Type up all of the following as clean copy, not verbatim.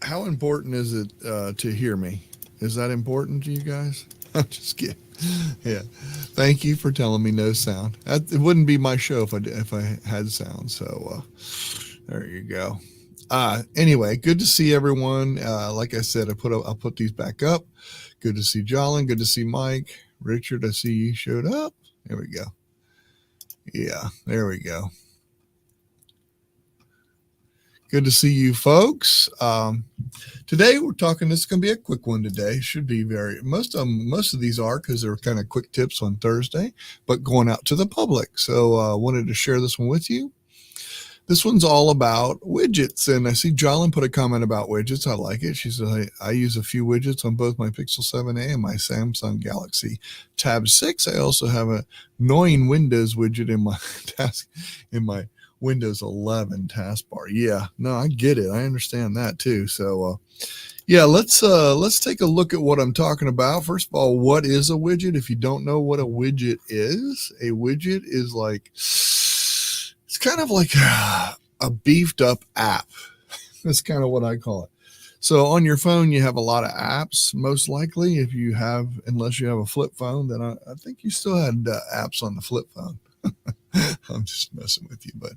how important is it to hear me? Is that important to you guys? I'm just kidding. Yeah. Thank you for telling me no sound. It wouldn't be my show if I had sound. So there you go. Anyway, good to see everyone. Like I said, I'll put these back up. Good to see Jolin. Good to see Mike. Richard, I see you showed up. There we go. Yeah, there we go. Good to see you folks. Today we're talking. This is going to be a quick one today. Should be most of these are because they're kind of quick tips on Thursday, but going out to the public. So wanted to share this one with you. This one's all about widgets, and I see Jolin put a comment about widgets. I like it. She said, I use a few widgets on both my Pixel 7a and my Samsung Galaxy Tab 6. I also have a annoying Windows widget in my Windows 11 taskbar. Yeah, no, I get it. I understand that too. So, yeah, let's take a look at what I'm talking about. First of all, what is a widget? If you don't know what a widget is like, it's kind of like a beefed up app. That's kind of what I call it. So on your phone, you have a lot of apps, most likely. Unless you have a flip phone, then I think you still had apps on the flip phone. I'm just messing with you, but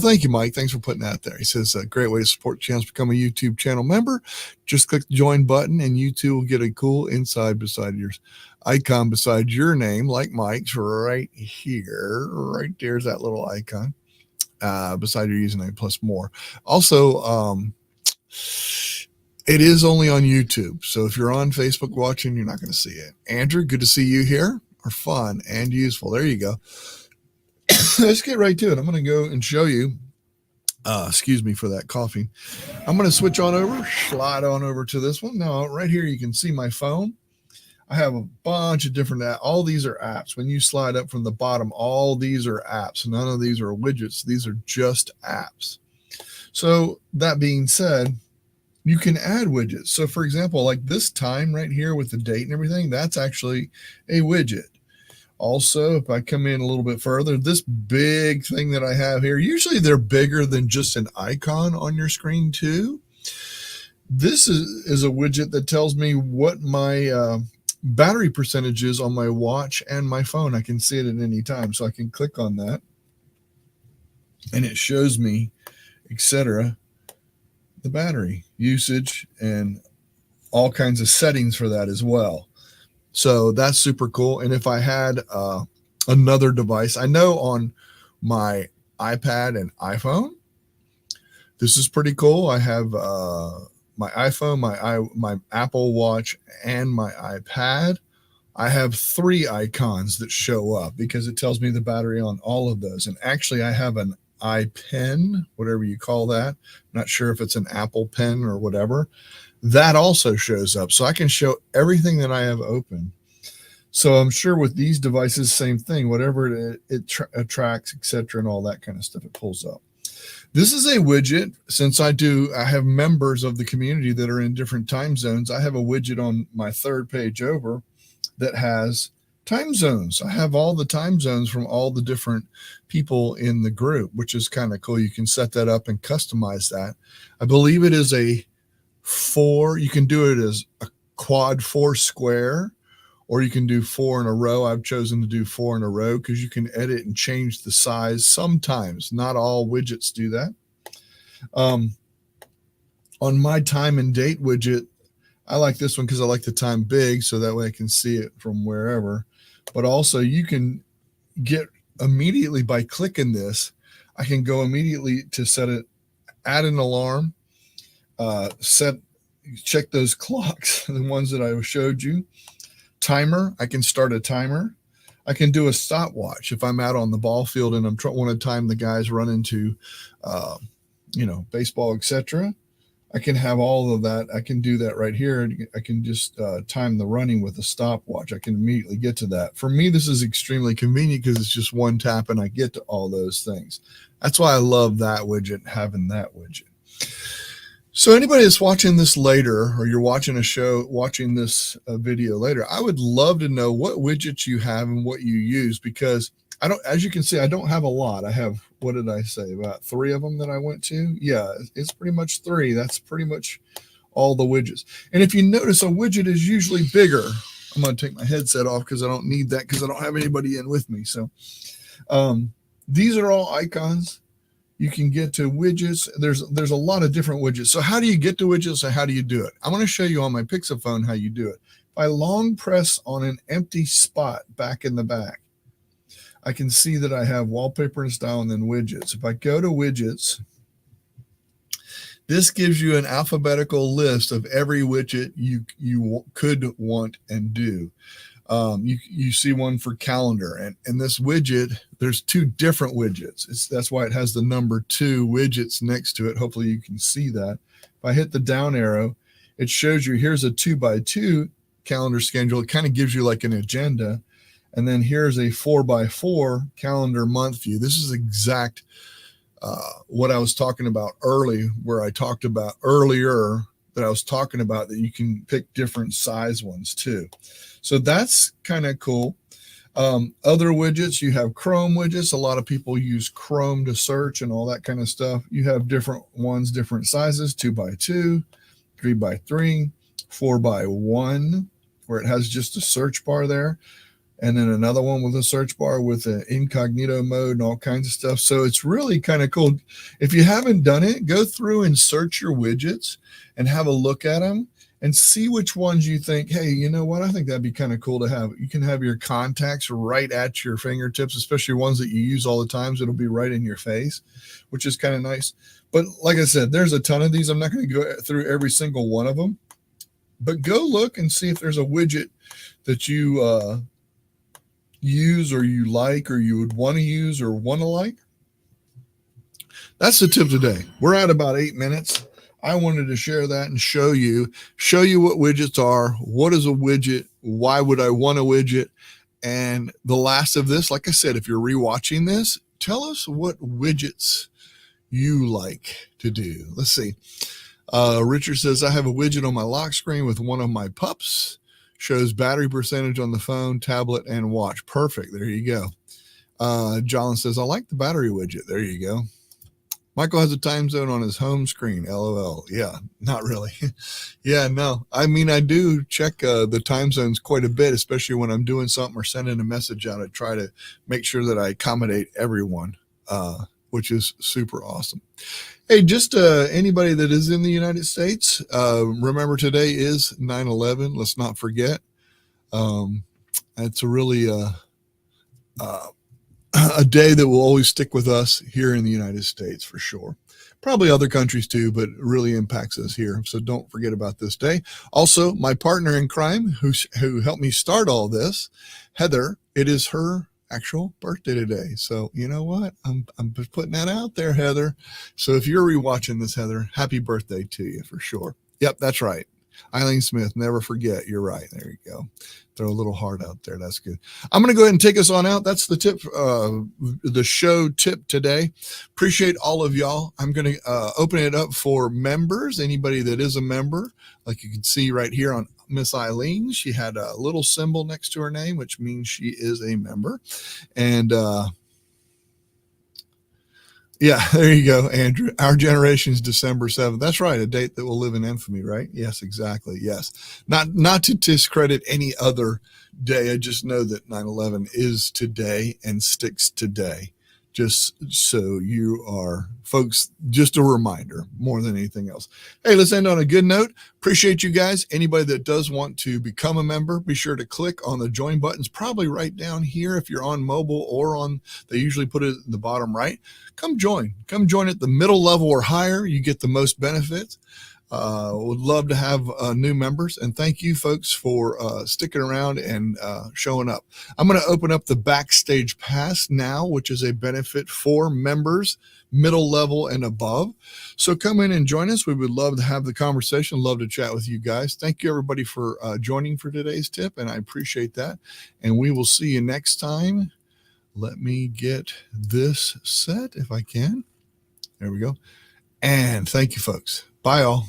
thank you, Mike. Thanks for putting that there. He says a great way to support the channel is become a YouTube channel member. Just click the join button, and you too will get a cool icon beside your name, like Mike's right here. Right there's that little icon beside your username plus more. Also, it is only on YouTube, so if you're on Facebook watching, you're not going to see it. Andrew, good to see you here. Are fun and useful. There you go. Let's get right to it. I'm going to go and show you. Excuse me for that coughing. I'm going to slide on over to this one. Now, right here, you can see my phone. I have a bunch of different apps. All these are apps. When you slide up from the bottom, all these are apps. None of these are widgets. These are just apps. So that being said, you can add widgets. So for example, like this time right here with the date and everything, that's actually a widget. Also, if I come in a little bit further, this big thing that I have here, usually they're bigger than just an icon on your screen too. This is a widget that tells me what my battery percentage is on my watch and my phone. I can see it at any time. So I can click on that and it shows me, etc., the battery usage and all kinds of settings for that as well. So that's super cool. And if I had another device, I know on my iPad and iPhone, this is pretty cool. I have my iPhone, my Apple Watch, and my iPad. I have 3 icons that show up because it tells me the battery on all of those. And actually, I have an iPen, whatever you call that. I'm not sure if it's an Apple Pen or whatever. That also shows up. So I can show everything that I have open. So I'm sure with these devices, same thing, whatever it attracts, etc., and all that kind of stuff, it pulls up. This is a widget. Since I have members of the community that are in different time zones, I have a widget on my third page over that has time zones. I have all the time zones from all the different people in the group, which is kind of cool. You can set that up and customize that. I believe it is a 4. You can do it as a quad 4 square, or you can do 4 in a row. I've chosen to do 4 in a row because you can edit and change the size sometimes. Not all widgets do that. On my time and date widget, I like this one because I like the time big, so that way I can see it from wherever. But also you can get immediately by clicking this, I can go immediately to set it, add an alarm, check those clocks, the ones that I showed you. Timer, I can start a timer. I can do a stopwatch if I'm out on the ball field and I'm want to time the guys running to, baseball, etc. I can have all of that. I can do that right here. I can just time the running with a stopwatch. I can immediately get to that. For me, this is extremely convenient because it's just one tap and I get to all those things. That's why I love that widget, having that widget. So anybody that's watching this later, or you're watching this video later, I would love to know what widgets you have and what you use, because as you can see, I don't have a lot. I have, what did I say, about 3 of them that I went to? Yeah, it's pretty much 3. That's pretty much all the widgets. And if you notice, a widget is usually bigger. I'm going to take my headset off because I don't need that because I don't have anybody in with me. So these are all icons. You can get to widgets. There's a lot of different widgets. So how do you get to widgets and how do you do it? I'm going to show you on my Pixel phone how you do it. If I long press on an empty spot back in the back, I can see that I have wallpaper and style and then widgets. If I go to widgets, this gives you an alphabetical list of every widget you could want and do. You see one for calendar, and this widget, there's two different widgets. That's why it has the number 2 widgets next to it. Hopefully you can see that. If I hit the down arrow, it shows you here's a 2x2 calendar schedule. It kind of gives you like an agenda. And then here's a 4x4 calendar month view. This is exact what I was talking about where I talked about earlier that I was talking about that you can pick different size ones too. So that's kind of cool. Other widgets, you have Chrome widgets. A lot of people use Chrome to search and all that kind of stuff. You have different ones, different sizes, 2x2, 3x3, 4x1, where it has just a search bar there. And then another one with a search bar with an incognito mode and all kinds of stuff. So it's really kind of cool. If you haven't done it, go through and search your widgets and have a look at them and see which ones you think, hey, you know what? I think that'd be kind of cool to have. You can have your contacts right at your fingertips, especially ones that you use all the time. So it'll be right in your face, which is kind of nice. But like I said, there's a ton of these. I'm not going to go through every single one of them, but go look and see if there's a widget that you use or you like or you would want to use or want to like. That's the tip today. We're at about 8 minutes. I wanted to share that and show you what widgets are. What is a widget? Why would I want a widget? And the last of this, like I said, if you're rewatching this, tell us what widgets you like to do. Let's see. Richard says, I have a widget on my lock screen with one of my pups. Shows battery percentage on the phone, tablet, and watch. Perfect. There you go. John says, I like the battery widget. There you go. Michael has a time zone on his home screen. LOL. Yeah, not really. Yeah, no. I mean, I do check the time zones quite a bit, especially when I'm doing something or sending a message out. I try to make sure that I accommodate everyone, which is super awesome. Hey, just anybody that is in the United States, remember today is 9/11. Let's not forget. It's a really a day that will always stick with us here in the United States for sure. Probably other countries too, but it really impacts us here. So don't forget about this day. Also, my partner in crime who helped me start all this, Heather, it is her actual birthday today. So you know what? I'm putting that out there, Heather. So if you're rewatching this, Heather, happy birthday to you for sure. Yep, that's right. Eileen Smith, never forget. You're right. There you go. Throw a little heart out there. That's good. I'm going to go ahead and take us on out. That's the tip, the show tip today. Appreciate all of y'all. I'm going to open it up for members. Anybody that is a member, like you can see right here on Miss Eileen, she had a little symbol next to her name, which means she is a member. And yeah, there you go, Andrew. Our generation is December 7th. That's right, a date that will live in infamy, right? Yes, exactly. Yes. Not to discredit any other day. I just know that 9/11 is today and sticks today. Just so you are, folks, just a reminder more than anything else. Hey, let's end on a good note. Appreciate you guys. Anybody that does want to become a member, be sure to click on the join buttons, probably right down here if you're on mobile or on, they usually put it in the bottom right. Come join at the middle level or higher. You get the most benefits. Would love to have new members, and thank you folks for sticking around and showing up. I'm going to open up the Backstage Pass now, which is a benefit for members, middle level and above. So come in and join us. We would love to have the conversation, love to chat with you guys. Thank you everybody for joining for today's tip, and I appreciate that. And we will see you next time. Let me get this set if I can. There we go. And thank you folks. Bye all.